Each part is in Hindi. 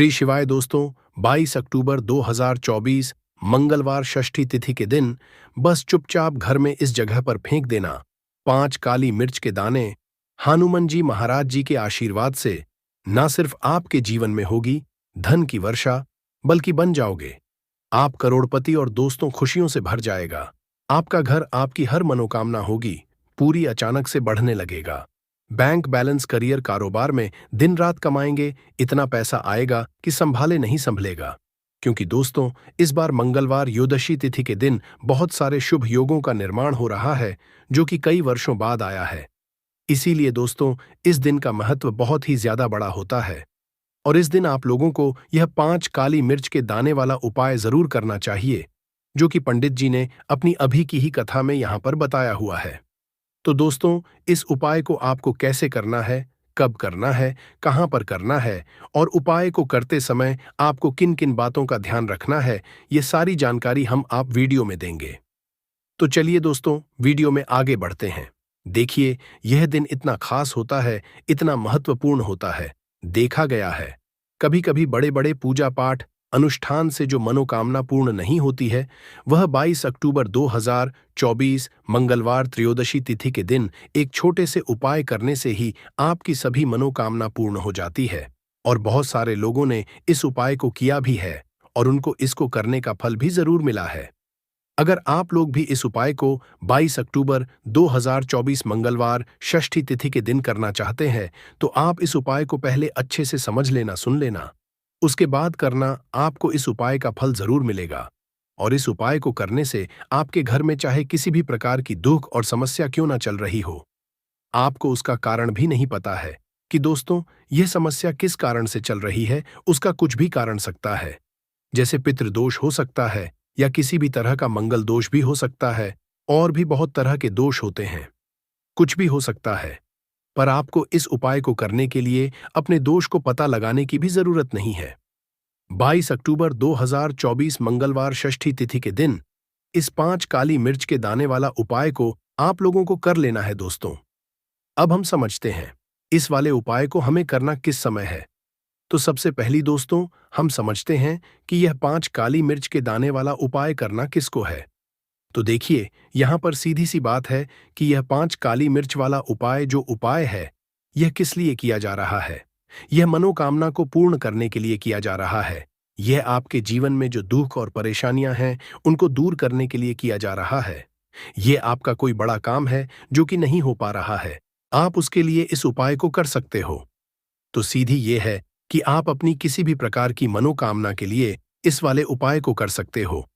श्री शिवाय दोस्तों। 22 अक्टूबर 2024 मंगलवार षष्ठी तिथि के दिन बस चुपचाप घर में इस जगह पर फेंक देना 5 काली मिर्च के दाने। हनुमान जी महाराज जी के आशीर्वाद से ना सिर्फ आपके जीवन में होगी धन की वर्षा, बल्कि बन जाओगे आप करोड़पति और दोस्तों खुशियों से भर जाएगा। आपका घर, आपकी हर मनोकामना होगी पूरी, अचानक से बढ़ने लगेगा। बैंक बैलेंस, करियर, कारोबार में दिन रात कमाएंगे, इतना पैसा आएगा कि संभाले नहीं संभलेगा। क्योंकि दोस्तों, इस बार मंगलवार योदशी तिथि के दिन बहुत सारे शुभ योगों का निर्माण हो रहा है, जो कि कई वर्षों बाद आया है। इसीलिए दोस्तों, इस दिन का महत्व बहुत ही ज्यादा बड़ा होता है और इस दिन आप लोगों को यह 5 काली मिर्च के दाने वाला उपाय जरूर करना चाहिए, जो कि पंडित जी ने अपनी अभी की ही कथा में यहां पर बताया हुआ है। तो दोस्तों, इस उपाय को आपको कैसे करना है, कब करना है, कहां पर करना है और उपाय को करते समय आपको किन किन बातों का ध्यान रखना है, ये सारी जानकारी हम आप वीडियो में देंगे। तो चलिए दोस्तों, वीडियो में आगे बढ़ते हैं। देखिए, यह दिन इतना खास होता है, इतना महत्वपूर्ण होता है। देखा गया है कभी कभी बड़े बड़े पूजा पाठ अनुष्ठान से जो मनोकामना पूर्ण नहीं होती है, वह 22 अक्टूबर 2024 मंगलवार त्रयोदशी तिथि के दिन एक छोटे से उपाय करने से ही आपकी सभी मनोकामना पूर्ण हो जाती है। और बहुत सारे लोगों ने इस उपाय को किया भी है और उनको इसको करने का फल भी जरूर मिला है। अगर आप लोग भी इस उपाय को 22 अक्टूबर 2024 मंगलवार षष्ठी तिथि के दिन करना चाहते हैं, तो आप इस उपाय को पहले अच्छे से समझ लेना, सुन लेना, उसके बाद करना। आपको इस उपाय का फल जरूर मिलेगा और इस उपाय को करने से आपके घर में चाहे किसी भी प्रकार की दुख और समस्या क्यों ना चल रही हो, आपको उसका कारण भी नहीं पता है कि दोस्तों यह समस्या किस कारण से चल रही है। उसका कुछ भी कारण सकता है, जैसे पितृदोष हो सकता है या किसी भी तरह का मंगल दोष भी हो सकता है, और भी बहुत तरह के दोष होते हैं, कुछ भी हो सकता है। पर आपको इस उपाय को करने के लिए अपने दोष को पता लगाने की भी जरूरत नहीं है। 22 अक्टूबर 2024 मंगलवार षष्ठी तिथि के दिन इस 5 काली मिर्च के दाने वाला उपाय को आप लोगों को कर लेना है दोस्तों। अब हम समझते हैं इस वाले उपाय को हमें करना किस समय है। तो सबसे पहली दोस्तों, हम समझते हैं कि यह 5 काली मिर्च के दाने वाला उपाय करना किसको है। तो देखिए, यहां पर सीधी सी बात है कि यह 5 काली मिर्च वाला उपाय जो उपाय है, यह किस लिए किया जा रहा है। यह मनोकामना को पूर्ण करने के लिए किया जा रहा है। यह आपके जीवन में जो दुख और परेशानियां हैं, उनको दूर करने के लिए किया जा रहा है। यह आपका कोई बड़ा काम है जो कि नहीं हो पा रहा है, आप उसके लिए इस उपाय को कर सकते हो। तो सीधी ये है कि आप अपनी किसी भी प्रकार की मनोकामना के लिए इस वाले उपाय को कर सकते हो।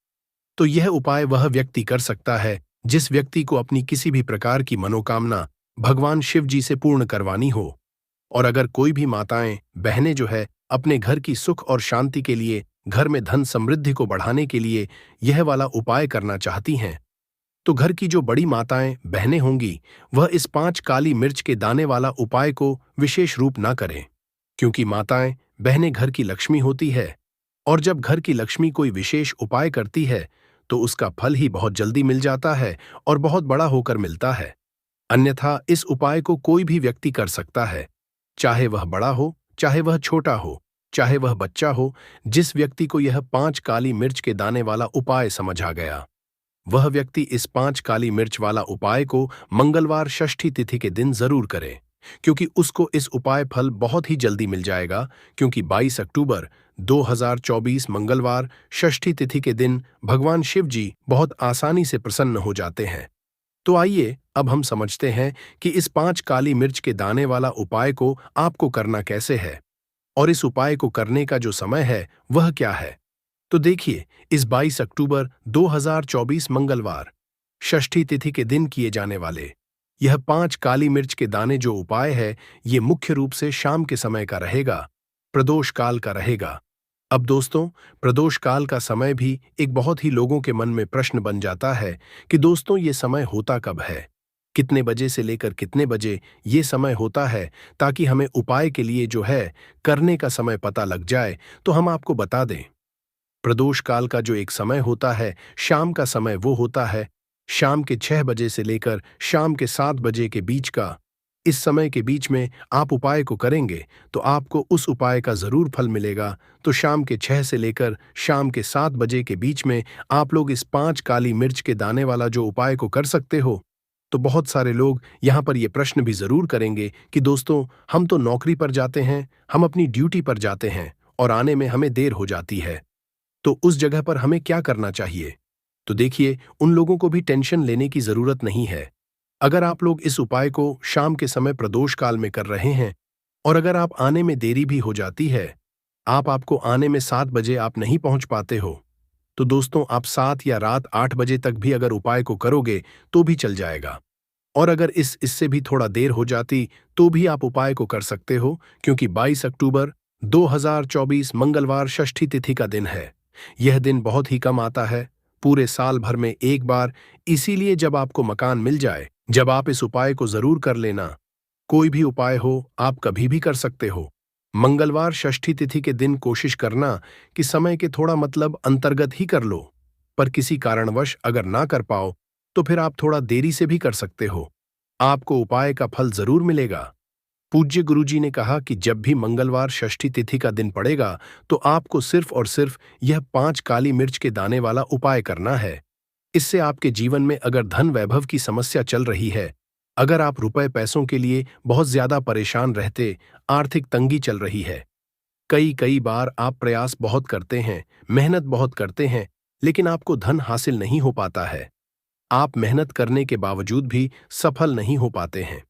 तो यह उपाय वह व्यक्ति कर सकता है जिस व्यक्ति को अपनी किसी भी प्रकार की मनोकामना भगवान शिव जी से पूर्ण करवानी हो। और अगर कोई भी माताएं, बहनें जो है अपने घर की सुख और शांति के लिए, घर में धन समृद्धि को बढ़ाने के लिए यह वाला उपाय करना चाहती हैं, तो घर की जो बड़ी माताएं, बहनें होंगी, वह इस 5 काली मिर्च के दाने वाला उपाय को विशेष रूप ना करें। क्योंकि माताएं, बहनें घर की लक्ष्मी होती है और जब घर की लक्ष्मी कोई विशेष उपाय करती है तो उसका फल ही बहुत जल्दी मिल जाता है और बहुत बड़ा होकर मिलता है। अन्यथा इस उपाय को कोई भी व्यक्ति कर सकता है, चाहे वह बड़ा हो, चाहे वह छोटा हो, चाहे वह बच्चा हो। जिस व्यक्ति को यह 5 काली मिर्च के दाने वाला उपाय समझ आ गया, वह व्यक्ति इस 5 काली मिर्च वाला उपाय को मंगलवार षष्ठी तिथि के दिन जरूर करे, क्योंकि उसको इस उपाय फल बहुत ही जल्दी मिल जाएगा। क्योंकि 22 अक्टूबर 2024 मंगलवार षष्ठी तिथि के दिन भगवान शिव जी बहुत आसानी से प्रसन्न हो जाते हैं। तो आइए अब हम समझते हैं कि इस 5 काली मिर्च के दाने वाला उपाय को आपको करना कैसे है और इस उपाय को करने का जो समय है वह क्या है। तो देखिए, इस 22 अक्टूबर 2024 मंगलवार षष्ठी तिथि के दिन किए जाने वाले यह 5 काली मिर्च के दाने जो उपाय है, ये मुख्य रूप से शाम के समय का रहेगा, प्रदोष काल का रहेगा। अब दोस्तों, प्रदोष काल का समय भी एक बहुत ही लोगों के मन में प्रश्न बन जाता है कि दोस्तों ये समय होता कब है, कितने बजे से लेकर कितने बजे ये समय होता है, ताकि हमें उपाय के लिए जो है करने का समय पता लग जाए। तो हम आपको बता दें, प्रदोष काल का जो एक समय होता है, शाम का समय, वो होता है शाम के 6 बजे से लेकर शाम के 7 बजे के बीच का। इस समय के बीच में आप उपाय को करेंगे तो आपको उस उपाय का जरूर फल मिलेगा। तो शाम के 6 से लेकर शाम के 7 बजे के बीच में आप लोग इस 5 काली मिर्च के दाने वाला जो उपाय को कर सकते हो। तो बहुत सारे लोग यहाँ पर ये प्रश्न भी जरूर करेंगे कि दोस्तों, हम तो नौकरी पर जाते हैं, हम अपनी ड्यूटी पर जाते हैं और आने में हमें देर हो जाती है, तो उस जगह पर हमें क्या करना चाहिए? तो देखिए, उन लोगों को भी टेंशन लेने की जरूरत नहीं है। अगर आप लोग इस उपाय को शाम के समय प्रदोष काल में कर रहे हैं और अगर आप आने में देरी भी हो जाती है, आपको आने में 7 बजे आप नहीं पहुंच पाते हो, तो दोस्तों आप 7 या रात 8 बजे तक भी अगर उपाय को करोगे तो भी चल जाएगा। और अगर इससे भी थोड़ा देर हो जाती तो भी आप उपाय को कर सकते हो, क्योंकि 22 अक्टूबर 2024 मंगलवार षष्ठी तिथि का दिन है। यह दिन बहुत ही कम आता है, पूरे साल भर में एक बार, इसीलिए जब आपको मकान मिल जाए, जब आप इस उपाय को जरूर कर लेना। कोई भी उपाय हो, आप कभी भी कर सकते हो। मंगलवार षष्ठी तिथि के दिन कोशिश करना कि समय के थोड़ा मतलब अंतर्गत ही कर लो, पर किसी कारणवश अगर ना कर पाओ तो फिर आप थोड़ा देरी से भी कर सकते हो। आपको उपाय का फल जरूर मिलेगा। पूज्य गुरुजी ने कहा कि जब भी मंगलवार षष्ठी तिथि का दिन पड़ेगा तो आपको सिर्फ और सिर्फ यह 5 काली मिर्च के दाने वाला उपाय करना है। इससे आपके जीवन में अगर धन वैभव की समस्या चल रही है, अगर आप रुपए पैसों के लिए बहुत ज्यादा परेशान रहते, आर्थिक तंगी चल रही है, कई कई बार आप प्रयास बहुत करते हैं, मेहनत बहुत करते हैं, लेकिन आपको धन हासिल नहीं हो पाता है। आप मेहनत करने के बावजूद भी सफल नहीं हो पाते हैं।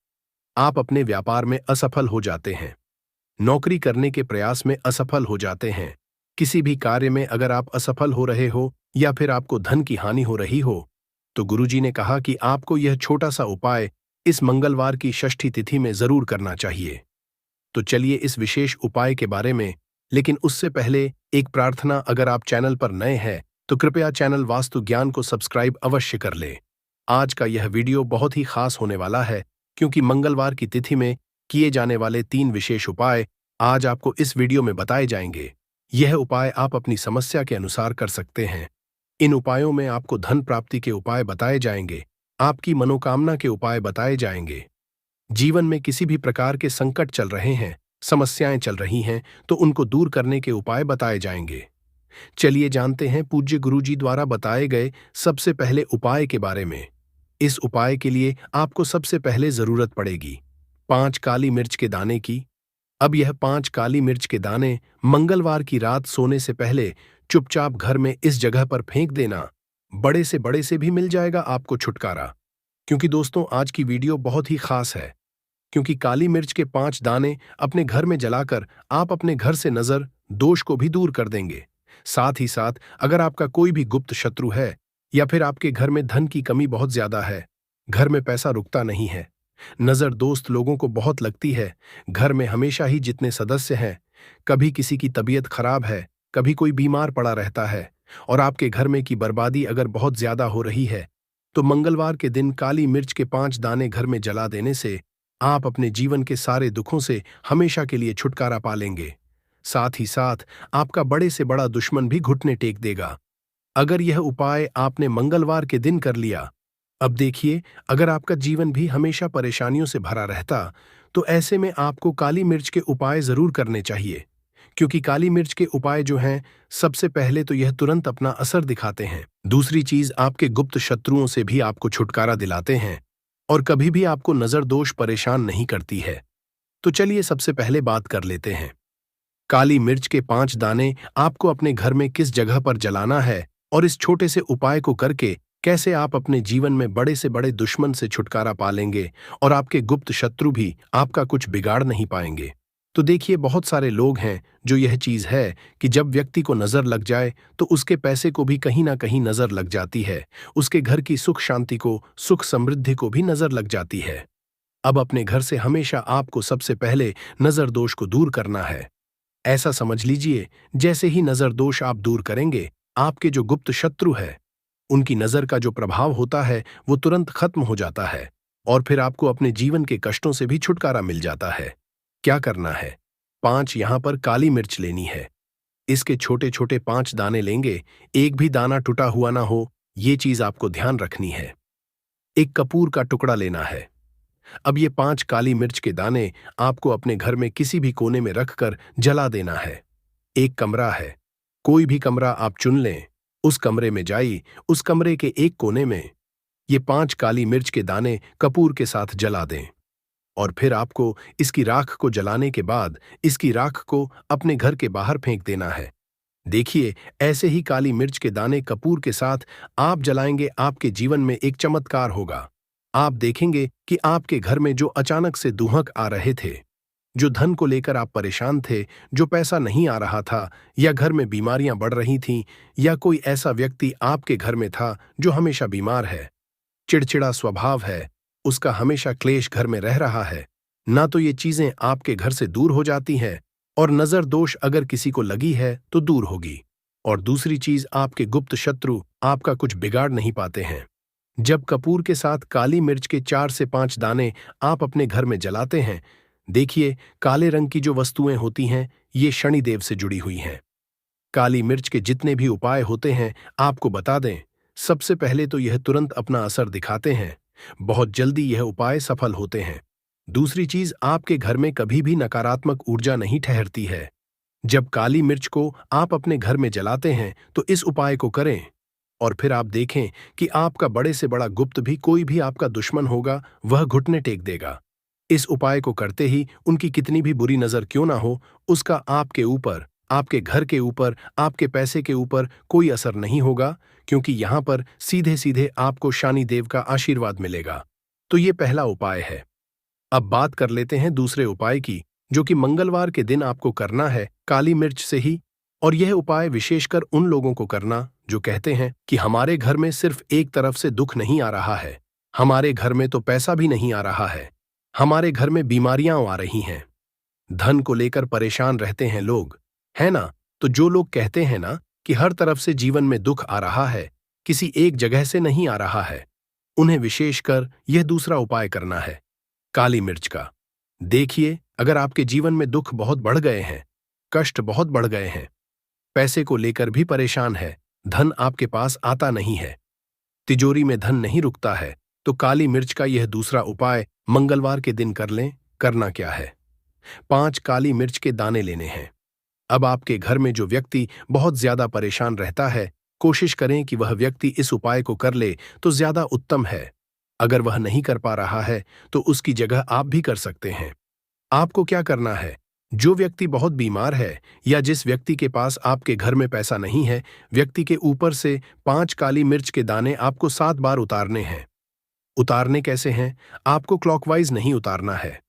आप अपने व्यापार में असफल हो जाते हैं, नौकरी करने के प्रयास में असफल हो जाते हैं, किसी भी कार्य में अगर आप असफल हो रहे हो या फिर आपको धन की हानि हो रही हो, तो गुरुजी ने कहा कि आपको यह छोटा सा उपाय इस मंगलवार की षष्ठी तिथि में जरूर करना चाहिए। तो चलिए इस विशेष उपाय के बारे में, लेकिन उससे पहले एक प्रार्थना, अगर आप चैनल पर नए हैं तो कृपया चैनल वास्तु ज्ञान को सब्सक्राइब अवश्य कर ले। आज का यह वीडियो बहुत ही खास होने वाला है, क्योंकि मंगलवार की तिथि में किए जाने वाले 3 विशेष उपाय आज आपको इस वीडियो में बताए जाएंगे। यह उपाय आप अपनी समस्या के अनुसार कर सकते हैं। इन उपायों में आपको धन प्राप्ति के उपाय बताए जाएंगे, आपकी मनोकामना के उपाय बताए जाएंगे। जीवन में किसी भी प्रकार के संकट चल रहे हैं, समस्याएं चल रही हैं, तो उनको दूर करने के उपाय बताए जाएंगे। चलिए जानते हैं पूज्य गुरुजी द्वारा बताए गए सबसे पहले उपाय के बारे में। इस उपाय के लिए आपको सबसे पहले जरूरत पड़ेगी 5 काली मिर्च के दाने की। अब यह 5 काली मिर्च के दाने मंगलवार की रात सोने से पहले चुपचाप घर में इस जगह पर फेंक देना। बड़े से भी मिल जाएगा आपको छुटकारा। क्योंकि दोस्तों आज की वीडियो बहुत ही खास है, क्योंकि काली मिर्च के 5 दाने अपने घर में जलाकर आप अपने घर से नजर दोष को भी दूर कर देंगे। साथ ही साथ अगर आपका कोई भी गुप्त शत्रु है या फिर आपके घर में धन की कमी बहुत ज्यादा है, घर में पैसा रुकता नहीं है, नजर दोस्त लोगों को बहुत लगती है, घर में हमेशा ही जितने सदस्य हैं, कभी किसी की तबीयत खराब है, कभी कोई बीमार पड़ा रहता है और आपके घर में की बर्बादी अगर बहुत ज्यादा हो रही है, तो मंगलवार के दिन काली मिर्च के 5 दाने घर में जला देने से आप अपने जीवन के सारे दुखों से हमेशा के लिए छुटकारा पा लेंगे। साथ ही साथ आपका बड़े से बड़ा दुश्मन भी घुटने टेक देगा। अगर यह उपाय आपने मंगलवार के दिन कर लिया, अब देखिए, अगर आपका जीवन भी हमेशा परेशानियों से भरा रहता, तो ऐसे में आपको काली मिर्च के उपाय जरूर करने चाहिए। क्योंकि काली मिर्च के उपाय जो हैं, सबसे पहले तो यह तुरंत अपना असर दिखाते हैं, दूसरी चीज आपके गुप्त शत्रुओं से भी आपको छुटकारा दिलाते हैं और कभी भी आपको नजर दोष परेशान नहीं करती है। तो चलिए सबसे पहले बात कर लेते हैं, काली मिर्च के 5 दाने आपको अपने घर में किस जगह पर जलाना है और इस छोटे से उपाय को करके कैसे आप अपने जीवन में बड़े से बड़े दुश्मन से छुटकारा पा लेंगे और आपके गुप्त शत्रु भी आपका कुछ बिगाड़ नहीं पाएंगे। तो देखिए, बहुत सारे लोग हैं जो यह चीज है कि जब व्यक्ति को नजर लग जाए तो उसके पैसे को भी कहीं ना कहीं नजर लग जाती है, उसके घर की सुख शांति को, सुख समृद्धि को भी नजर लग जाती है। अब अपने घर से हमेशा आपको सबसे पहले नजर दोष को दूर करना है। ऐसा समझ लीजिए, जैसे ही नजर दोष आप दूर करेंगे, आपके जो गुप्त शत्रु है, उनकी नजर का जो प्रभाव होता है वो तुरंत खत्म हो जाता है और फिर आपको अपने जीवन के कष्टों से भी छुटकारा मिल जाता है। क्या करना है? 5 यहां पर काली मिर्च लेनी है। इसके छोटे छोटे 5 दाने लेंगे, एक भी दाना टूटा हुआ ना हो, ये चीज आपको ध्यान रखनी है। एक कपूर का टुकड़ा लेना है। अब ये 5 काली मिर्च के दाने आपको अपने घर में किसी भी कोने में रखकर जला देना है। एक कमरा है, कोई भी कमरा आप चुन लें। उस कमरे में जाइए, उस कमरे के एक कोने में ये 5 काली मिर्च के दाने कपूर के साथ जला दें। और फिर आपको इसकी राख को जलाने के बाद इसकी राख को अपने घर के बाहर फेंक देना है। देखिए, ऐसे ही काली मिर्च के दाने कपूर के साथ आप जलाएंगे, आपके जीवन में एक चमत्कार होगा। आप देखेंगे कि आपके घर में जो अचानक से दुहक आ रहे थे, जो धन को लेकर आप परेशान थे, जो पैसा नहीं आ रहा था, या घर में बीमारियां बढ़ रही थीं, या कोई ऐसा व्यक्ति आपके घर में था जो हमेशा बीमार है, चिड़चिड़ा स्वभाव है, उसका हमेशा क्लेश घर में रह रहा है, ना तो ये चीजें आपके घर से दूर हो जाती हैं, और नजर दोष अगर किसी को लगी है तो दूर होगी। और दूसरी चीज, आपके गुप्त शत्रु आपका कुछ बिगाड़ नहीं पाते हैं। जब कपूर के साथ काली मिर्च के 4 से 5 दाने आप अपने घर में जलाते हैं, देखिए, काले रंग की जो वस्तुएं होती हैं, ये शनिदेव से जुड़ी हुई हैं। काली मिर्च के जितने भी उपाय होते हैं, आपको बता दें, सबसे पहले तो यह तुरंत अपना असर दिखाते हैं। बहुत जल्दी यह उपाय सफल होते हैं। दूसरी चीज, आपके घर में कभी भी नकारात्मक ऊर्जा नहीं ठहरती है। जब काली मिर्च को आप अपने घर में जलाते हैं तो इस उपाय को करें, और फिर आप देखें कि आपका बड़े से बड़ा गुप्त भी कोई भी आपका दुश्मन होगा, वह घुटने टेक देगा। इस उपाय को करते ही उनकी कितनी भी बुरी नजर क्यों ना हो, उसका आपके ऊपर, आपके घर के ऊपर, आपके पैसे के ऊपर कोई असर नहीं होगा, क्योंकि यहां पर सीधे सीधे आपको शनिदेव का आशीर्वाद मिलेगा। तो ये पहला उपाय है। अब बात कर लेते हैं दूसरे उपाय की, जो कि मंगलवार के दिन आपको करना है काली मिर्च से ही। और यह उपाय विशेषकर उन लोगों को करना जो कहते हैं कि हमारे घर में सिर्फ एक तरफ से दुख नहीं आ रहा है, हमारे घर में तो पैसा भी नहीं आ रहा है, हमारे घर में बीमारियां आ रही हैं, धन को लेकर परेशान रहते हैं लोग, है ना। तो जो लोग कहते हैं ना कि हर तरफ से जीवन में दुख आ रहा है, किसी एक जगह से नहीं आ रहा है, उन्हें विशेषकर यह दूसरा उपाय करना है, काली मिर्च का। देखिए, अगर आपके जीवन में दुख बहुत बढ़ गए हैं, कष्ट बहुत बढ़ गए हैं, पैसे को लेकर भी परेशान है, धन आपके पास आता नहीं है, तिजोरी में धन नहीं रुकता है, तो काली मिर्च का यह दूसरा उपाय मंगलवार के दिन कर लें। करना क्या है? 5 काली मिर्च के दाने लेने हैं। अब आपके घर में जो व्यक्ति बहुत ज्यादा परेशान रहता है, कोशिश करें कि वह व्यक्ति इस उपाय को कर ले तो ज्यादा उत्तम है। अगर वह नहीं कर पा रहा है तो उसकी जगह आप भी कर सकते हैं। आपको क्या करना है? जो व्यक्ति बहुत बीमार है या जिस व्यक्ति के पास आपके घर में पैसा नहीं है, व्यक्ति के ऊपर से 5 काली मिर्च के दाने आपको 7 बार उतारने हैं। उतारने कैसे हैं? आपको क्लॉकवाइज नहीं उतारना है,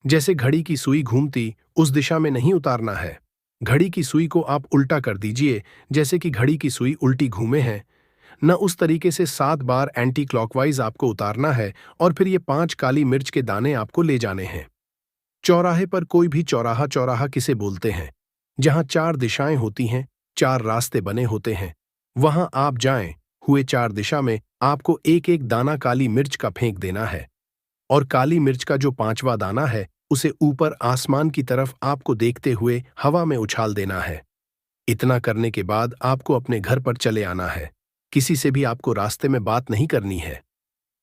जैसे घड़ी की सुई घूमती उस दिशा में नहीं उतारना है। घड़ी की सुई को आप उल्टा कर दीजिए, जैसे कि घड़ी की सुई उल्टी घूमे है, न उस तरीके से 7 बार एंटी क्लॉकवाइज आपको उतारना है। और फिर ये 5 काली मिर्च के दाने आपको ले जाने हैं। चौराहे पर, कोई भी चौराहा, चौराहा किसे बोलते हैं, जहां 4 दिशाएं होती हैं, 4 रास्ते बने होते हैं, वहां आप जाएं। हुए 4 दिशा में आपको एक एक दाना काली मिर्च का फेंक देना है, और काली मिर्च का जो 5वां दाना है उसे ऊपर आसमान की तरफ आपको देखते हुए हवा में उछाल देना है। इतना करने के बाद आपको अपने घर पर चले आना है। किसी से भी आपको रास्ते में बात नहीं करनी है।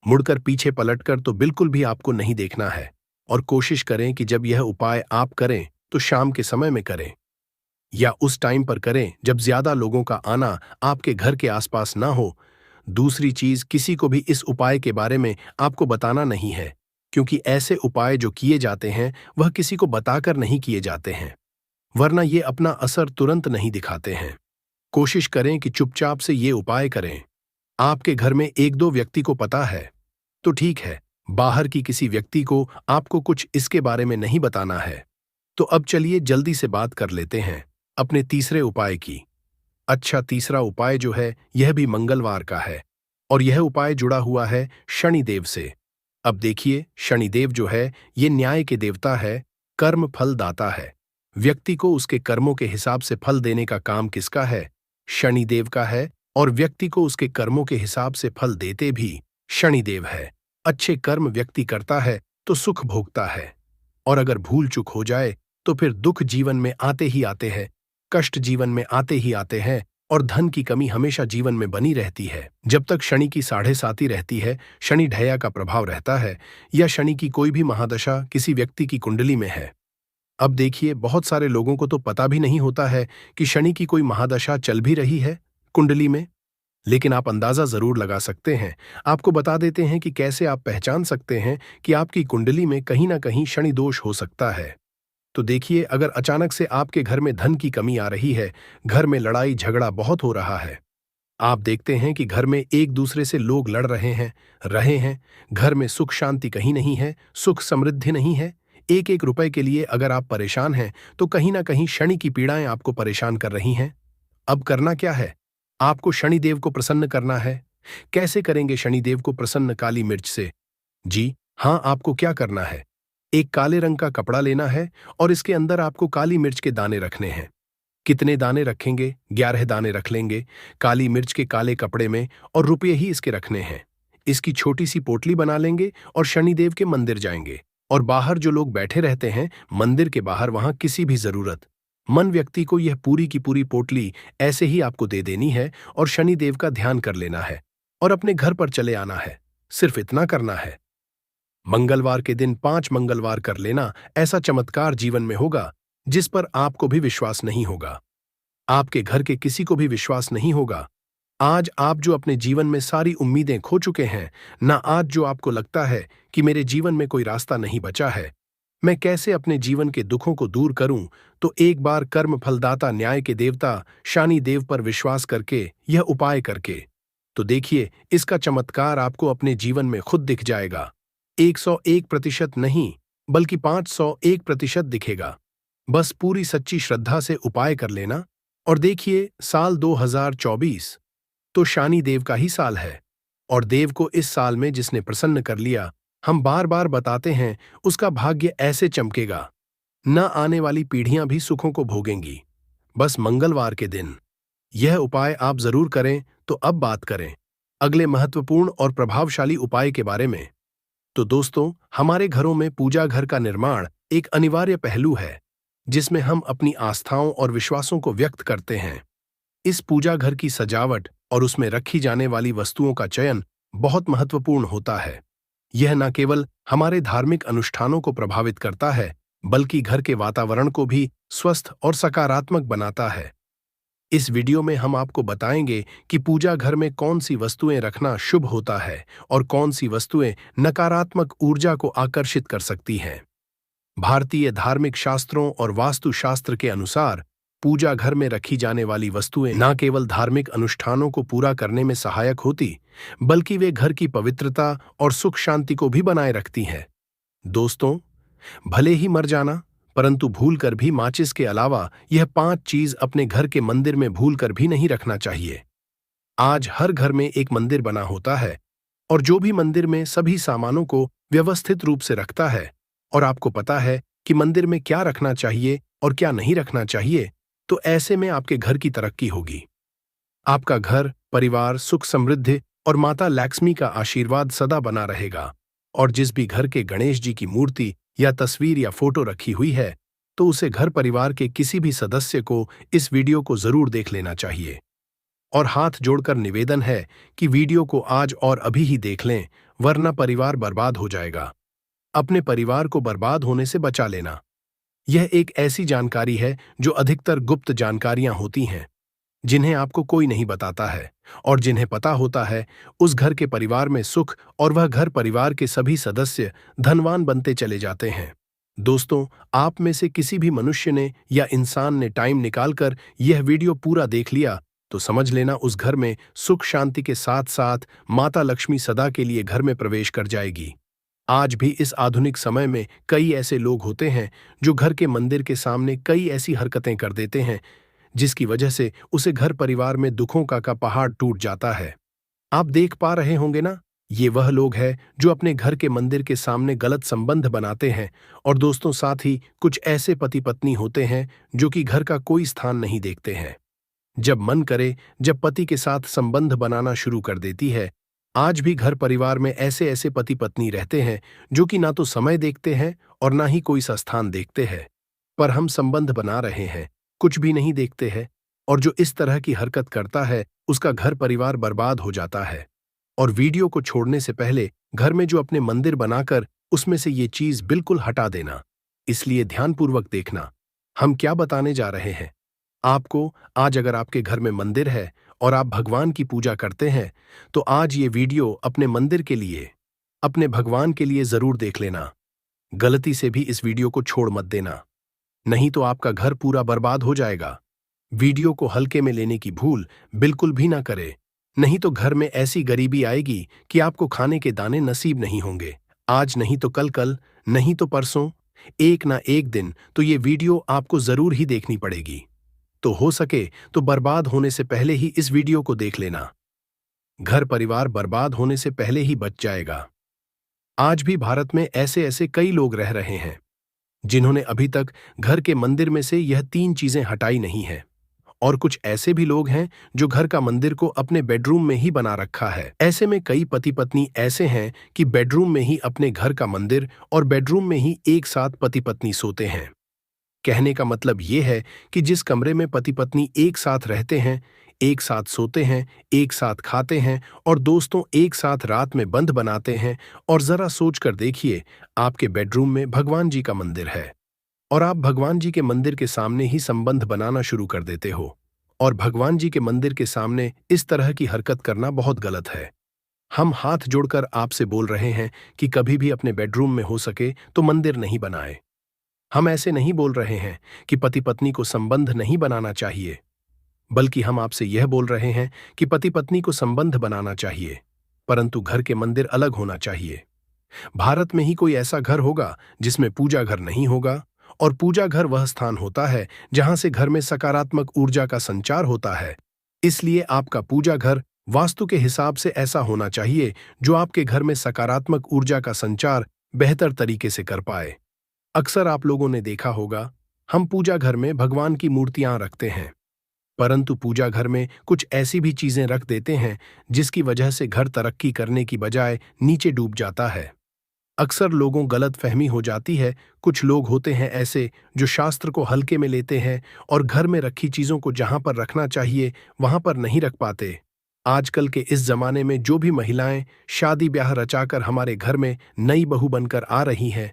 मुड़कर पीछे पलटकर तो बिल्कुल भी आपको नहीं देखना है। और कोशिश करें कि जब यह उपाय आप करें तो शाम के समय में करें, या उस टाइम पर करें जब ज्यादा लोगों का आना आपके घर के आसपास ना हो। दूसरी चीज, किसी को भी इस उपाय के बारे में आपको बताना नहीं है, क्योंकि ऐसे उपाय जो किए जाते हैं वह किसी को बताकर नहीं किए जाते हैं, वरना ये अपना असर तुरंत नहीं दिखाते हैं। कोशिश करें कि चुपचाप से ये उपाय करें। आपके घर में 1-2 व्यक्ति को पता है तो ठीक है, बाहर की किसी व्यक्ति को आपको कुछ इसके बारे में नहीं बताना है। तो अब चलिए जल्दी से बात कर लेते हैं अपने तीसरे उपाय की। अच्छा, तीसरा उपाय जो है यह भी मंगलवार का है, और यह उपाय जुड़ा हुआ है शनिदेव से। अब देखिए, शनिदेव जो है ये न्याय के देवता है, कर्म फल दाता है। व्यक्ति को उसके कर्मों के हिसाब से फल देने का काम किसका है? शनिदेव का है। और व्यक्ति को उसके कर्मों के हिसाब से फल देते भी शनिदेव है। अच्छे कर्म व्यक्ति करता है तो सुख भोगता है, और अगर भूल चूक हो जाए तो फिर दुख जीवन में आते ही आते हैं, कष्ट जीवन में आते ही आते हैं, और धन की कमी हमेशा जीवन में बनी रहती है। जब तक शनि की 7.5 रहती है, शनि ढैया का प्रभाव रहता है, या शनि की कोई भी महादशा किसी व्यक्ति की कुंडली में है। अब देखिए, बहुत सारे लोगों को तो पता भी नहीं होता है कि शनि की कोई महादशा चल भी रही है कुंडली में। लेकिन आप अंदाजा जरूर लगा सकते हैं। आपको बता देते हैं कि कैसे आप पहचान सकते हैं कि आपकी कुंडली में कहीं ना कहीं शनि दोष हो सकता है। तो देखिए, अगर अचानक से आपके घर में धन की कमी आ रही है, घर में लड़ाई झगड़ा बहुत हो रहा है, आप देखते हैं कि घर में एक दूसरे से लोग लड़ रहे हैं, घर में सुख शांति कहीं नहीं है, सुख समृद्धि नहीं है, एक एक रुपए के लिए अगर आप परेशान हैं, तो कहीं ना कहीं शनि की पीड़ाएं आपको परेशान कर रही हैं। अब करना क्या है? आपको शनिदेव को प्रसन्न करना है। कैसे करेंगे शनिदेव को प्रसन्न? काली मिर्च से। जी हाँ, आपको क्या करना है? एक काले रंग का कपड़ा लेना है और इसके अंदर आपको काली मिर्च के दाने रखने हैं। कितने दाने रखेंगे? 11 दाने रख लेंगे काली मिर्च के काले कपड़े में, और रुपये ही इसके रखने हैं। इसकी छोटी सी पोटली बना लेंगे और शनिदेव के मंदिर जाएंगे। और बाहर जो लोग बैठे रहते हैं मंदिर के बाहर, वहां किसी भी जरूरत मन व्यक्ति को यह पूरी की पूरी पोटली ऐसे ही आपको दे देनी है और शनिदेव का ध्यान कर लेना है और अपने घर पर चले आना है। सिर्फ इतना करना है। मंगलवार के दिन 5 मंगलवार कर लेना। ऐसा चमत्कार जीवन में होगा जिस पर आपको भी विश्वास नहीं होगा, आपके घर के किसी को भी विश्वास नहीं होगा। आज आप जो अपने जीवन में सारी उम्मीदें खो चुके हैं ना, आज जो आपको लगता है कि मेरे जीवन में कोई रास्ता नहीं बचा है, मैं कैसे अपने जीवन के दुखों को दूर करूं, तो एक बार कर्म फलदाता न्याय के देवता शनि देव पर विश्वास करके, यह उपाय करके, तो देखिए इसका चमत्कार आपको अपने जीवन में खुद दिख जाएगा। 101% नहीं, बल्कि 501% दिखेगा। बस पूरी सच्ची श्रद्धा से उपाय कर लेना। और देखिए, साल 2024 तो शनि देव का ही साल है, और देव को इस साल में जिसने प्रसन्न कर लिया, हम बार बार बताते हैं, उसका भाग्य ऐसे चमकेगा, न आने वाली पीढ़ियां भी सुखों को भोगेंगी। बस मंगलवार के दिन यह उपाय आप जरूर करें। तो अब बात करें अगले महत्वपूर्ण और प्रभावशाली उपाय के बारे में। तो दोस्तों, हमारे घरों में पूजा घर का निर्माण एक अनिवार्य पहलू है जिसमें हम अपनी आस्थाओं और विश्वासों को व्यक्त करते हैं। इस पूजा घर की सजावट और उसमें रखी जाने वाली वस्तुओं का चयन बहुत महत्वपूर्ण होता है। यह न केवल हमारे धार्मिक अनुष्ठानों को प्रभावित करता है, बल्कि घर के वातावरण को भी स्वस्थ और सकारात्मक बनाता है। इस वीडियो में हम आपको बताएंगे कि पूजा घर में कौन सी वस्तुएं रखना शुभ होता है और कौन सी वस्तुएं नकारात्मक ऊर्जा को आकर्षित कर सकती हैं। भारतीय धार्मिक शास्त्रों और वास्तुशास्त्र के अनुसार पूजा घर में रखी जाने वाली वस्तुएं न केवल धार्मिक अनुष्ठानों को पूरा करने में सहायक होती, बल्कि वे घर की पवित्रता और सुख शांति को भी बनाए रखती हैं। दोस्तों, भले ही मर जाना, परंतु भूलकर भी माचिस के अलावा यह 5 चीज अपने घर के मंदिर में भूलकर भी नहीं रखना चाहिए। आज हर घर में एक मंदिर बना होता है, और जो भी मंदिर में सभी सामानों को व्यवस्थित रूप से रखता है, और आपको पता है कि मंदिर में क्या रखना चाहिए और क्या नहीं रखना चाहिए, तो ऐसे में आपके घर की तरक्की होगी। आपका घर परिवार सुख समृद्धि और माता लक्ष्मी का आशीर्वाद सदा बना रहेगा। और जिस भी घर के गणेश जी की मूर्ति या तस्वीर या फोटो रखी हुई है, तो उसे घर परिवार के किसी भी सदस्य को इस वीडियो को जरूर देख लेना चाहिए। और हाथ जोड़कर निवेदन है कि वीडियो को आज और अभी ही देख लें, वरना परिवार बर्बाद हो जाएगा। अपने परिवार को बर्बाद होने से बचा लेना। यह एक ऐसी जानकारी है जो अधिकतर गुप्त जानकारियां होती हैं, जिन्हें आपको कोई नहीं बताता है, और जिन्हें पता होता है उस घर के परिवार में सुख, और वह घर परिवार के सभी सदस्य धनवान बनते चले जाते हैं। दोस्तों, आप में से किसी भी मनुष्य ने या इंसान ने टाइम निकालकर यह वीडियो पूरा देख लिया, तो समझ लेना उस घर में सुख शांति के साथ साथ माता लक्ष्मी सदा के लिए घर में प्रवेश कर जाएगी। आज भी इस आधुनिक समय में कई ऐसे लोग होते हैं जो घर के मंदिर के सामने कई ऐसी हरकतें कर देते हैं, जिसकी वजह से उसे घर परिवार में दुखों का पहाड़ टूट जाता है। आप देख पा रहे होंगे ना, ये वह लोग हैं जो अपने घर के मंदिर के सामने गलत संबंध बनाते हैं। और दोस्तों, साथ ही कुछ ऐसे पति पत्नी होते हैं जो कि घर का कोई स्थान नहीं देखते हैं। जब मन करे, जब पति के साथ संबंध बनाना शुरू कर देती है। आज भी घर परिवार में ऐसे ऐसे पति पत्नी रहते हैं जो कि ना तो समय देखते हैं और ना ही कोई स्थान देखते हैं, पर हम संबंध बना रहे हैं, कुछ भी नहीं देखते हैं। और जो इस तरह की हरकत करता है उसका घर परिवार बर्बाद हो जाता है। और वीडियो को छोड़ने से पहले घर में जो अपने मंदिर बनाकर उसमें से ये चीज बिल्कुल हटा देना। इसलिए ध्यानपूर्वक देखना हम क्या बताने जा रहे हैं आपको। आज अगर आपके घर में मंदिर है और आप भगवान की पूजा करते हैं तो आज ये वीडियो अपने मंदिर के लिए, अपने भगवान के लिए जरूर देख लेना। गलती से भी इस वीडियो को छोड़ मत देना, नहीं तो आपका घर पूरा बर्बाद हो जाएगा। वीडियो को हल्के में लेने की भूल बिल्कुल भी ना करे, नहीं तो घर में ऐसी गरीबी आएगी कि आपको खाने के दाने नसीब नहीं होंगे। आज नहीं तो कल, कल नहीं तो परसों, एक ना एक दिन तो ये वीडियो आपको जरूर ही देखनी पड़ेगी। तो हो सके तो बर्बाद होने से पहले ही इस वीडियो को देख लेना। घर परिवार बर्बाद होने से पहले ही बच जाएगा। आज भी भारत में ऐसे ऐसे कई लोग रह रहे हैं जिन्होंने अभी तक घर के मंदिर में से यह 3 चीजें हटाई नहीं है। और कुछ ऐसे भी लोग हैं जो घर का मंदिर को अपने बेडरूम में ही बना रखा है। ऐसे में कई पति पत्नी ऐसे हैं कि बेडरूम में ही अपने घर का मंदिर और बेडरूम में ही एक साथ पति पत्नी सोते हैं। कहने का मतलब ये है कि जिस कमरे में पति पत्नी एक साथ रहते हैं, एक साथ सोते हैं, एक साथ खाते हैं और दोस्तों एक साथ रात में बंद बनाते हैं, और जरा सोचकर देखिए आपके बेडरूम में भगवान जी का मंदिर है और आप भगवान जी के मंदिर के सामने ही संबंध बनाना शुरू कर देते हो। और भगवान जी के मंदिर के सामने इस तरह की हरकत करना बहुत गलत है। हम हाथ जोड़कर आपसे बोल रहे हैं कि कभी भी अपने बेडरूम में हो सके तो मंदिर नहीं बनाए। हम ऐसे नहीं बोल रहे हैं कि पति पत्नी को संबंध नहीं बनाना चाहिए, बल्कि हम आपसे यह बोल रहे हैं कि पति पत्नी को संबंध बनाना चाहिए, परंतु घर के मंदिर अलग होना चाहिए। भारत में ही कोई ऐसा घर होगा जिसमें पूजा घर नहीं होगा, और पूजा घर वह स्थान होता है जहां से घर में सकारात्मक ऊर्जा का संचार होता है। इसलिए आपका पूजा घर वास्तु के हिसाब से ऐसा होना चाहिए जो आपके घर में सकारात्मक ऊर्जा का संचार बेहतर तरीके से कर पाए। अक्सर आप लोगों ने देखा होगा हम पूजा घर में भगवान की मूर्तियां रखते हैं, परंतु पूजा घर में कुछ ऐसी भी चीजें रख देते हैं जिसकी वजह से घर तरक्की करने की बजाय नीचे डूब जाता है। अक्सर लोगों गलत फहमी हो जाती है। कुछ लोग होते हैं ऐसे जो शास्त्र को हल्के में लेते हैं और घर में रखी चीजों को जहां पर रखना चाहिए वहां पर नहीं रख पाते। आजकल के इस जमाने में जो भी महिलाएं शादी ब्याह रचाकर हमारे घर में नई बहू बनकर आ रही हैं,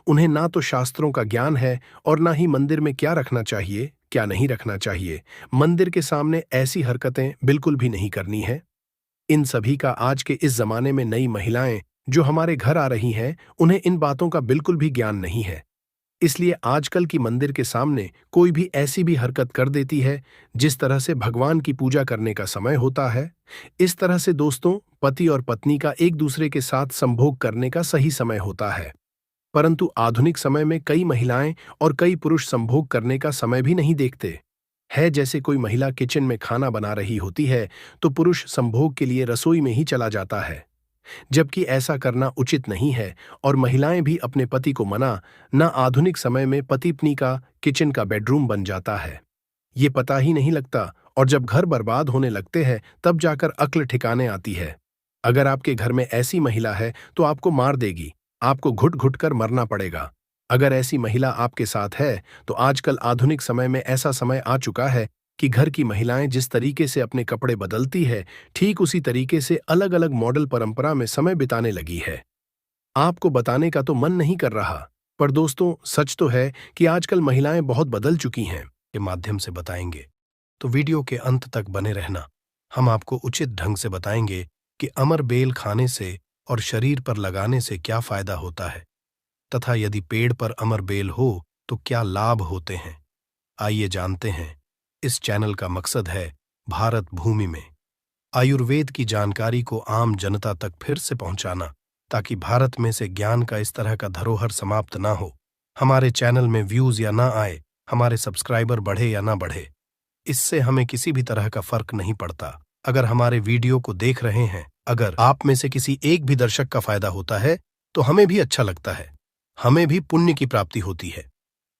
उन्हें ना तो शास्त्रों का ज्ञान है और ना ही मंदिर में क्या रखना चाहिए, क्या नहीं रखना चाहिए। मंदिर के सामने ऐसी हरकतें बिल्कुल भी नहीं करनी है। इन सभी का आज के इस जमाने में नई महिलाएं जो हमारे घर आ रही हैं, उन्हें इन बातों का बिल्कुल भी ज्ञान नहीं है। इसलिए आजकल की मंदिर के सामने कोई भी ऐसी भी हरकत कर देती है जिस तरह से भगवान की पूजा करने का समय होता है, इस तरह से दोस्तों पति और पत्नी का एक दूसरे के साथ संभोग करने का सही समय होता है। परंतु आधुनिक समय में कई महिलाएं और कई पुरुष संभोग करने का समय भी नहीं देखते है। जैसे कोई महिला किचन में खाना बना रही होती है तो पुरुष संभोग के लिए रसोई में ही चला जाता है, जबकि ऐसा करना उचित नहीं है। और महिलाएं भी अपने पति को मना ना, आधुनिक समय में पति पत्नी का किचन का बेडरूम बन जाता है, ये पता ही नहीं लगता। और जब घर बर्बाद होने लगते हैं तब जाकर अक्ल ठिकाने आती है। अगर आपके घर में ऐसी महिला है तो आपको मार देगी, आपको घुट घुट कर मरना पड़ेगा। अगर ऐसी महिला आपके साथ है तो आजकल आधुनिक समय में ऐसा समय आ चुका है कि घर की महिलाएं जिस तरीके से अपने कपड़े बदलती है, ठीक उसी तरीके से अलग अलग मॉडल परंपरा में समय बिताने लगी है। आपको बताने का तो मन नहीं कर रहा, पर दोस्तों सच तो है कि आजकल महिलाएं बहुत बदल चुकी हैं। के माध्यम से बताएंगे, तो वीडियो के अंत तक बने रहना। हम आपको उचित ढंग से बताएंगे कि अमर बेल खाने से और शरीर पर लगाने से क्या फायदा होता है, तथा यदि पेड़ पर अमर बेल हो तो क्या लाभ होते हैं। आइए जानते हैं। इस चैनल का मकसद है भारत भूमि में आयुर्वेद की जानकारी को आम जनता तक फिर से पहुंचाना, ताकि भारत में से ज्ञान का इस तरह का धरोहर समाप्त ना हो। हमारे चैनल में व्यूज या ना आए, हमारे सब्सक्राइबर बढ़े या ना बढ़े, इससे हमें किसी भी तरह का फर्क नहीं पड़ता। अगर हमारे वीडियो को देख रहे हैं, अगर आप में से किसी एक भी दर्शक का फायदा होता है तो हमें भी अच्छा लगता है, हमें भी पुण्य की प्राप्ति होती है।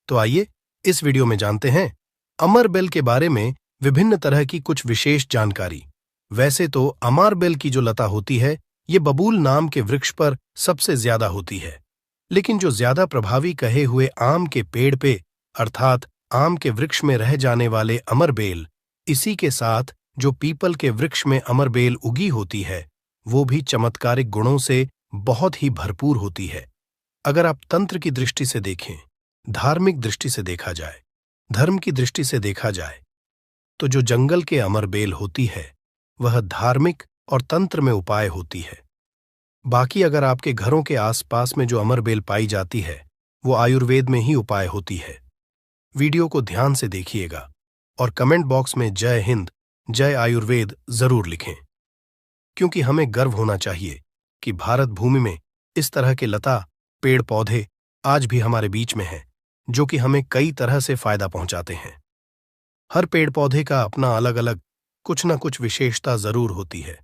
तो आइए इस वीडियो में जानते हैं अमर बेल के बारे में विभिन्न तरह की कुछ विशेष जानकारी। वैसे तो अमर बेल की जो लता होती है ये बबूल नाम के वृक्ष पर सबसे ज्यादा होती है, लेकिन जो ज्यादा प्रभावी कहे हुए आम के पेड़ पे अर्थात आम के वृक्ष में रह जाने वाले अमर बेल इसी के साथ जो पीपल के वृक्ष में अमरबेल उगी होती है वो भी चमत्कारिक गुणों से बहुत ही भरपूर होती है। अगर आप तंत्र की दृष्टि से देखें, धार्मिक दृष्टि से देखा जाए, धर्म की दृष्टि से देखा जाए, तो जो जंगल के अमरबेल होती है वह धार्मिक और तंत्र में उपाय होती है। बाकी अगर आपके घरों के आसपास में जो अमरबेल पाई जाती है वो आयुर्वेद में ही उपाय होती है। वीडियो को ध्यान से देखिएगा और कमेंट बॉक्स में जय हिंद, जय आयुर्वेद जरूर लिखें, क्योंकि हमें गर्व होना चाहिए कि भारत भूमि में इस तरह के लता पेड़ पौधे आज भी हमारे बीच में हैं, जो कि हमें कई तरह से फायदा पहुंचाते हैं। हर पेड़ पौधे का अपना अलग अलग कुछ न कुछ विशेषता जरूर होती है,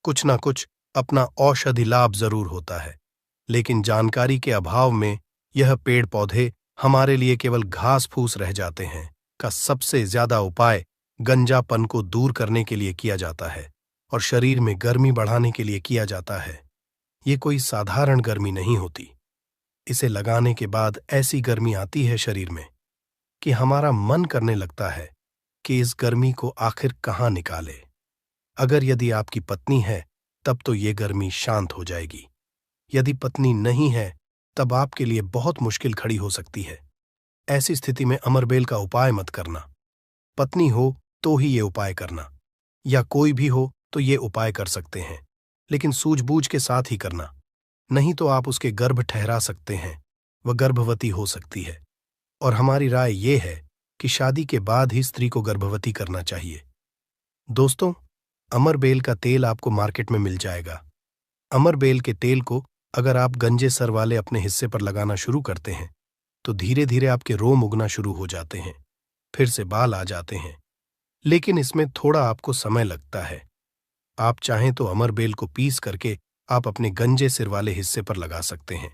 कुछ न कुछ अपना औषधि लाभ जरूर होता है, लेकिन जानकारी के अभाव में यह पेड़ पौधे हमारे लिए केवल घास फूस रह जाते हैं। का सबसे ज्यादा उपाय गंजापन को दूर करने के लिए किया जाता है और शरीर में गर्मी बढ़ाने के लिए किया जाता है। ये कोई साधारण गर्मी नहीं होती। इसे लगाने के बाद ऐसी गर्मी आती है शरीर में कि हमारा मन करने लगता है कि इस गर्मी को आखिर कहाँ निकाले। अगर यदि आपकी पत्नी है तब तो ये गर्मी शांत हो जाएगी, यदि पत्नी नहीं है तब आपके लिए बहुत मुश्किल खड़ी हो सकती है। ऐसी स्थिति में अमरबेल का उपाय मत करना। पत्नी हो तो ही ये उपाय करना, या कोई भी हो तो ये उपाय कर सकते हैं, लेकिन सूझबूझ के साथ ही करना, नहीं तो आप उसके गर्भ ठहरा सकते हैं, वह गर्भवती हो सकती है। और हमारी राय ये है कि शादी के बाद ही स्त्री को गर्भवती करना चाहिए। दोस्तों, अमरबेल का तेल आपको मार्केट में मिल जाएगा। अमरबेल के तेल को अगर आप गंजे सर वाले अपने हिस्से पर लगाना शुरू करते हैं तो धीरे धीरे आपके रोम उगना शुरू हो जाते हैं, फिर से बाल आ जाते हैं, लेकिन इसमें थोड़ा आपको समय लगता है। आप चाहें तो अमरबेल को पीस करके आप अपने गंजे सिर वाले हिस्से पर लगा सकते हैं।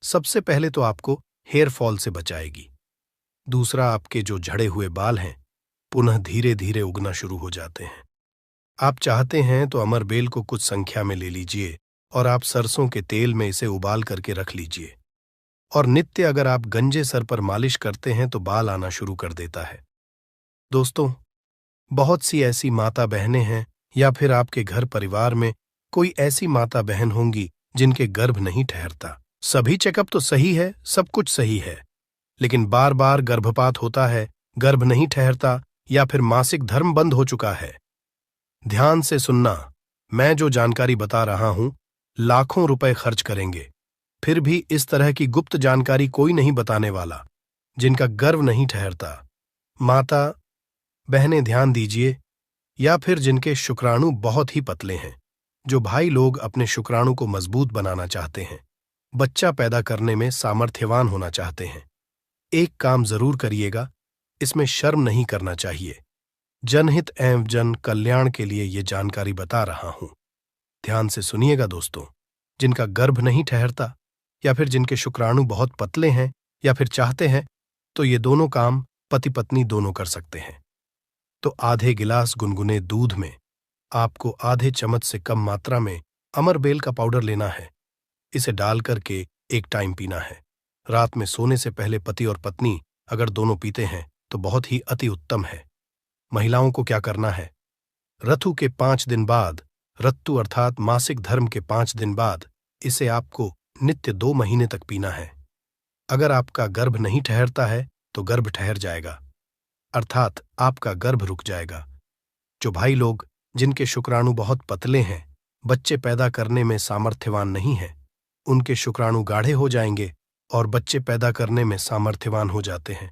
सबसे पहले तो आपको हेयर फॉल से बचाएगी। दूसरा, आपके जो झड़े हुए बाल हैं पुनः धीरे धीरे उगना शुरू हो जाते हैं। आप चाहते हैं तो अमरबेल को कुछ संख्या में ले लीजिए और आप सरसों के तेल में इसे उबाल करके रख लीजिए, और नित्य अगर आप गंजे सर पर मालिश करते हैं तो बाल आना शुरू कर देता है। दोस्तों, बहुत सी ऐसी माता बहनें हैं या फिर आपके घर परिवार में कोई ऐसी माता बहन होंगी जिनके गर्भ नहीं ठहरता। सभी चेकअप तो सही है, सब कुछ सही है, लेकिन बार बार गर्भपात होता है, गर्भ नहीं ठहरता, या फिर मासिक धर्म बंद हो चुका है। ध्यान से सुनना, मैं जो जानकारी बता रहा हूं लाखों रुपए खर्च करेंगे, फिर भी इस तरह की गुप्त जानकारी कोई नहीं बताने वाला। जिनका गर्भ नहीं ठहरता, माता बहनें ध्यान दीजिए, या फिर जिनके शुक्राणु बहुत ही पतले हैं, जो भाई लोग अपने शुक्राणु को मजबूत बनाना चाहते हैं, बच्चा पैदा करने में सामर्थ्यवान होना चाहते हैं, एक काम जरूर करिएगा, इसमें शर्म नहीं करना चाहिए। जनहित एवं जन कल्याण के लिए ये जानकारी बता रहा हूं। ध्यान से सुनिएगा दोस्तों, जिनका गर्भ नहीं ठहरता या फिर जिनके शुक्राणु बहुत पतले हैं या फिर चाहते हैं, तो ये दोनों काम पति पत्नी दोनों कर सकते हैं। तो आधे गिलास गुनगुने दूध में आपको आधे चम्मच से कम मात्रा में अमरबेल का पाउडर लेना है। इसे डाल करके एक टाइम पीना है। रात में सोने से पहले पति और पत्नी अगर दोनों पीते हैं तो बहुत ही अति उत्तम है। महिलाओं को क्या करना है, ऋतु के 5 दिन बाद, ऋतु अर्थात मासिक धर्म के 5 दिन बाद इसे आपको नित्य 2 महीने तक पीना है। अगर आपका गर्भ नहीं ठहरता है तो गर्भ ठहर जाएगा, अर्थात आपका गर्भ रुक जाएगा। जो भाई लोग जिनके शुक्राणु बहुत पतले हैं, बच्चे पैदा करने में सामर्थ्यवान नहीं हैं, उनके शुक्राणु गाढ़े हो जाएंगे और बच्चे पैदा करने में सामर्थ्यवान हो जाते हैं।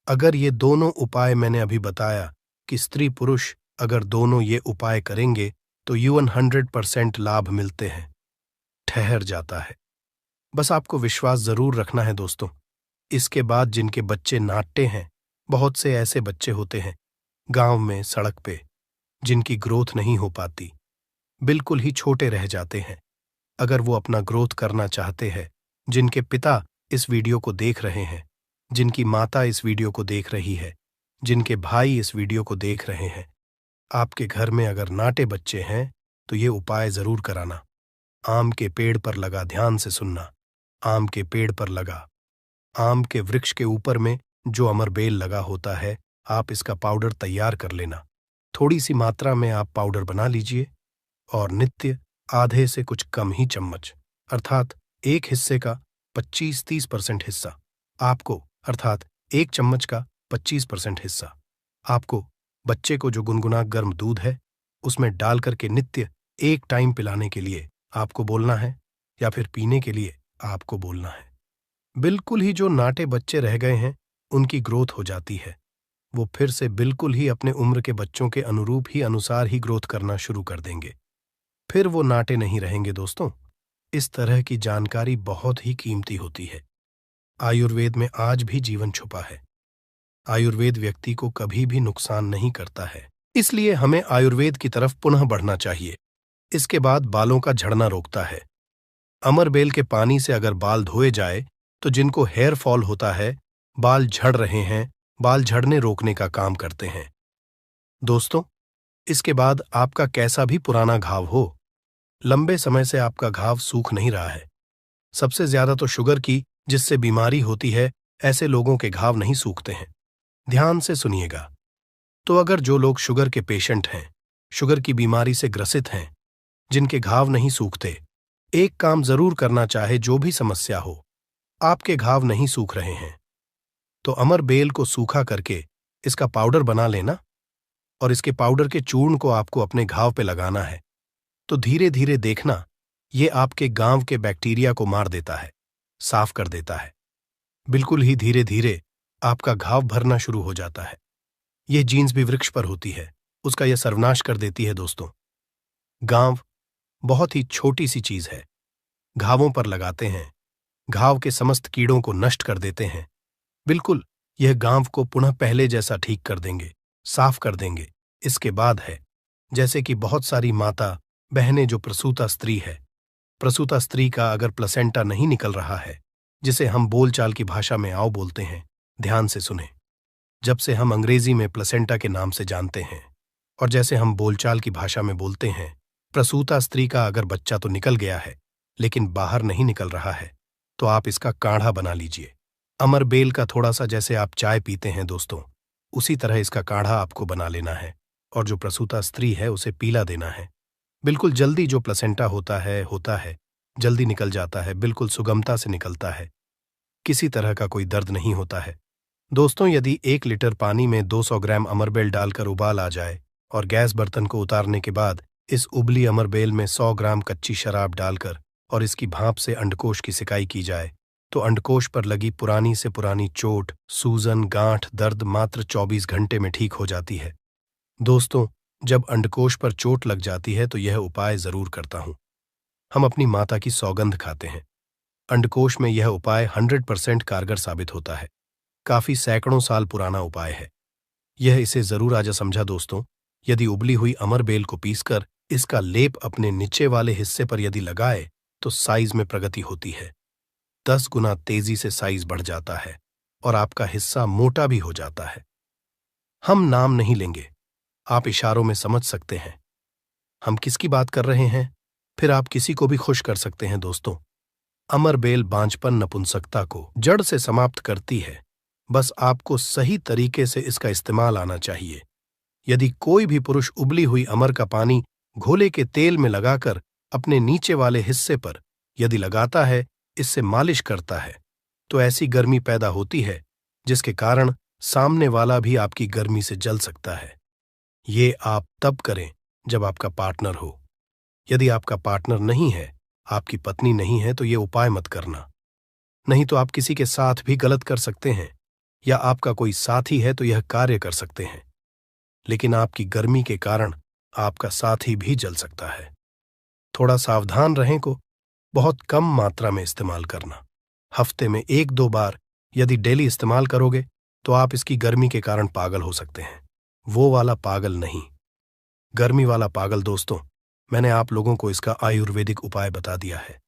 अगर ये दोनों उपाय मैंने अभी बताया कि स्त्री पुरुष अगर दोनों ये उपाय करेंगे तो यौवन 100% लाभ मिलते हैं, ठहर जाता है। बस आपको विश्वास जरूर रखना है दोस्तों। इसके बाद जिनके बच्चे नाट्य हैं, बहुत से ऐसे बच्चे होते हैं गांव में, सड़क पे, जिनकी ग्रोथ नहीं हो पाती, बिल्कुल ही छोटे रह जाते हैं। अगर वो अपना ग्रोथ करना चाहते हैं, जिनके पिता इस वीडियो को देख रहे हैं, जिनकी माता इस वीडियो को देख रही है, जिनके भाई इस वीडियो को देख रहे हैं, आपके घर में अगर नाटे बच्चे हैं तो ये उपाय जरूर कराना। आम के पेड़ पर लगा, ध्यान से सुनना, आम के पेड़ पर लगा, आम के वृक्ष के ऊपर में जो अमरबेल लगा होता है, आप इसका पाउडर तैयार कर लेना। थोड़ी सी मात्रा में आप पाउडर बना लीजिए और नित्य आधे से कुछ कम ही चम्मच अर्थात एक हिस्से का 25-30% हिस्सा आपको अर्थात एक चम्मच का 25% हिस्सा आपको बच्चे को जो गुनगुना गर्म दूध है उसमें डाल करके नित्य एक टाइम पिलाने के लिए आपको बोलना है या फिर पीने के लिए आपको बोलना है। बिल्कुल ही जो नाटे बच्चे रह गए हैं उनकी ग्रोथ हो जाती है, वो फिर से बिल्कुल ही अपने उम्र के बच्चों के अनुरूप ही अनुसार ही ग्रोथ करना शुरू कर देंगे, फिर वो नाटे नहीं रहेंगे दोस्तों। इस तरह की जानकारी बहुत ही कीमती होती है। आयुर्वेद में आज भी जीवन छुपा है। आयुर्वेद व्यक्ति को कभी भी नुकसान नहीं करता है, इसलिए हमें आयुर्वेद की तरफ पुनः बढ़ना चाहिए। इसके बाद बालों का झड़ना रोकता है। अमरबेल के पानी से अगर बाल धोए जाए तो जिनको हेयर फॉल होता है, बाल झड़ रहे हैं, बाल झड़ने रोकने का काम करते हैं। दोस्तों, इसके बाद आपका कैसा भी पुराना घाव हो, लंबे समय से आपका घाव सूख नहीं रहा है, सबसे ज्यादा तो शुगर की जिससे बीमारी होती है, ऐसे लोगों के घाव नहीं सूखते हैं। ध्यान से सुनिएगा। तो अगर जो लोग शुगर के पेशेंट हैं, शुगर की बीमारी से ग्रसित हैं, जिनके घाव नहीं सूखते, एक काम जरूर करना चाहे जो भी समस्या हो, आपके घाव नहीं सूख रहे हैं, तो अमर बेल को सूखा करके इसका पाउडर बना लेना और इसके पाउडर के चूर्ण को आपको अपने घाव पे लगाना है। तो धीरे धीरे देखना, ये आपके गांव के बैक्टीरिया को मार देता है, साफ कर देता है। बिल्कुल ही धीरे धीरे आपका घाव भरना शुरू हो जाता है। यह जीन्स भी वृक्ष पर होती है, उसका यह सर्वनाश कर देती है। दोस्तों, गांव बहुत ही छोटी सी चीज है, घावों पर लगाते हैं, घाव के समस्त कीड़ों को नष्ट कर देते हैं। बिल्कुल यह गांव को पुनः पहले जैसा ठीक कर देंगे, साफ कर देंगे। इसके बाद है, जैसे कि बहुत सारी माता बहनें जो प्रसूता स्त्री है, प्रसूता स्त्री का अगर प्लेसेंटा नहीं निकल रहा है, जिसे हम बोलचाल की भाषा में आओ बोलते हैं, ध्यान से सुने। जब से हम अंग्रेजी में प्लेसेंटा के नाम से जानते हैं और जैसे हम बोलचाल की भाषा में बोलते हैं, प्रसूता स्त्री का अगर बच्चा तो निकल गया है लेकिन बाहर नहीं निकल रहा है, तो आप इसका काढ़ा बना लीजिए। अमर बेल का थोड़ा सा जैसे आप चाय पीते हैं दोस्तों, उसी तरह इसका काढ़ा आपको बना लेना है और जो प्रसूता स्त्री है उसे पीला देना है। बिल्कुल जल्दी जो प्लेसेंटा होता है, जल्दी निकल जाता है, बिल्कुल सुगमता से निकलता है, किसी तरह का कोई दर्द नहीं होता है। दोस्तों, यदि 1 लीटर पानी में 200 ग्राम अमरबेल डालकर उबाल आ जाए और गैस बर्तन को उतारने के बाद इस उबली अमरबेल में 100 ग्राम कच्ची शराब डालकर और इसकी भाप से अंडकोश की सिकाई की जाए, तो अंडकोश पर लगी पुरानी से पुरानी चोट, सूजन, गांठ, दर्द मात्र 24 घंटे में ठीक हो जाती है। दोस्तों, जब अंडकोश पर चोट लग जाती है तो यह उपाय जरूर करता हूं। हम अपनी माता की सौगंध खाते हैं। अंडकोश में यह उपाय 100% कारगर साबित होता है। काफी सैकड़ों साल पुराना उपाय है यह, इसे जरूर आजा समझा दोस्तों। यदि उबली हुई अमरबेल को पीसकर इसका लेप अपने नीचे वाले हिस्से पर यदि लगाए तो साइज में प्रगति होती है। 10 गुना तेजी से साइज बढ़ जाता है और आपका हिस्सा मोटा भी हो जाता है। हम नाम नहीं लेंगे, आप इशारों में समझ सकते हैं हम किसकी बात कर रहे हैं, फिर आप किसी को भी खुश कर सकते हैं। दोस्तों, अमरबेल बांझपन, नपुंसकता को जड़ से समाप्त करती है। बस आपको सही तरीके से इसका इस्तेमाल आना चाहिए। यदि कोई भी पुरुष उबली हुई अमर का पानी घोले के तेल में लगाकर अपने नीचे वाले हिस्से पर यदि लगाता है, इससे मालिश करता है, तो ऐसी गर्मी पैदा होती है जिसके कारण सामने वाला भी आपकी गर्मी से जल सकता है। ये आप तब करें जब आपका पार्टनर हो। यदि आपका पार्टनर नहीं है, आपकी पत्नी नहीं है, तो ये उपाय मत करना। नहीं तो आप किसी के साथ भी गलत कर सकते हैं, या आपका कोई साथी है तो यह कार्य कर सकते हैं, लेकिन आपकी गर्मी के कारण आपका साथी भी जल सकता है। थोड़ा सावधान रहें को बहुत कम मात्रा में इस्तेमाल करना। हफ्ते में 1-2 बार यदि डेली इस्तेमाल करोगे तो आप इसकी गर्मी के कारण पागल हो सकते हैं। वो वाला पागल नहीं, गर्मी वाला पागल। दोस्तों, मैंने आप लोगों को इसका आयुर्वेदिक उपाय बता दिया है।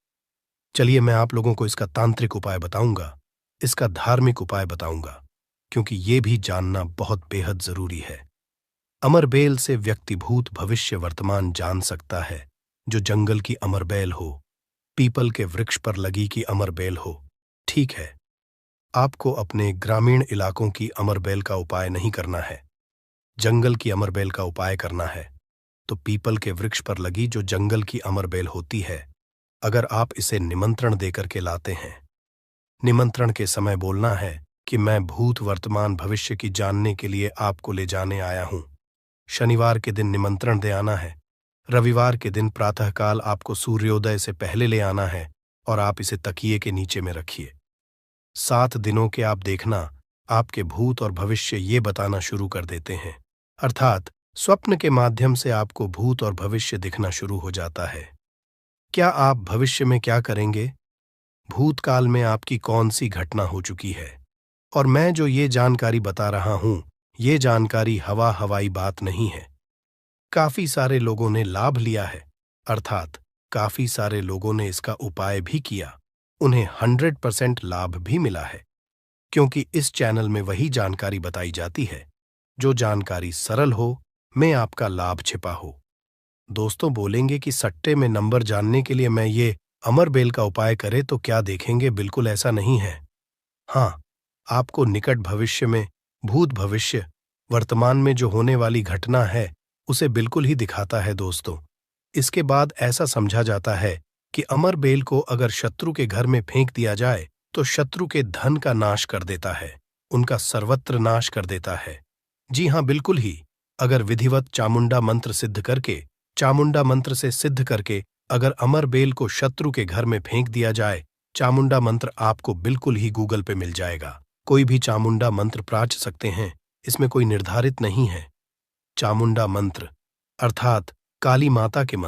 चलिए मैं आप लोगों को इसका तांत्रिक उपाय बताऊंगा, इसका धार्मिक उपाय बताऊंगा, क्योंकि ये भी जानना बहुत बेहद जरूरी है। अमरबेल से व्यक्ति भूत भविष्य वर्तमान जान सकता है। जो जंगल की अमरबेल हो, पीपल के वृक्ष पर लगी की अमरबेल हो, ठीक है, आपको अपने ग्रामीण इलाकों की अमरबेल का उपाय नहीं करना है, जंगल की अमरबेल का उपाय करना है। तो पीपल के वृक्ष पर लगी जो जंगल की अमरबेल होती है, अगर आप इसे निमंत्रण देकर के लाते हैं, निमंत्रण के समय बोलना है कि मैं भूत वर्तमान भविष्य की जानने के लिए आपको ले जाने आया हूं। शनिवार के दिन निमंत्रण दे आना है। रविवार के दिन प्रातःकाल आपको सूर्योदय से पहले ले आना है और आप इसे तकिए के नीचे में रखिए। 7 दिनों के आप देखना, आपके भूत और भविष्य ये बताना शुरू कर देते हैं, अर्थात स्वप्न के माध्यम से आपको भूत और भविष्य दिखना शुरू हो जाता है। क्या आप भविष्य में क्या करेंगे, भूतकाल में आपकी कौन सी घटना हो चुकी है, और मैं जो ये जानकारी बता रहा हूं, ये जानकारी हवाई बात नहीं है। काफी सारे लोगों ने लाभ लिया है, अर्थात काफी सारे लोगों ने इसका उपाय भी किया, उन्हें 100% लाभ भी मिला है, क्योंकि इस चैनल में वही जानकारी बताई जाती है जो जानकारी सरल हो, में आपका लाभ छिपा हो। दोस्तों बोलेंगे कि सट्टे में नंबर जानने के लिए मैं ये अमरबेल का उपाय करे तो क्या देखेंगे, बिल्कुल ऐसा नहीं है। हाँ, आपको निकट भविष्य में, भूत भविष्य, वर्तमान में जो होने वाली घटना है उसे बिल्कुल ही दिखाता है दोस्तों। इसके बाद ऐसा समझा जाता है कि अमरबेल को अगर शत्रु के घर में फेंक दिया जाए तो शत्रु के धन का नाश कर देता है, उनका सर्वत्र नाश कर देता है। जी हाँ, बिल्कुल ही। अगर विधिवत चामुंडा मंत्र सिद्ध करके, चामुंडा मंत्र से सिद्ध करके अगर अमरबेल को शत्रु के घर में फेंक दिया जाए, चामुंडा मंत्र आपको बिल्कुल ही गूगल पे मिल जाएगा। कोई भी चामुंडा मंत्र प्राच सकते हैं, इसमें कोई निर्धारित नहीं है। चामुंडा मंत्र अर्थात काली माता के मंत्र।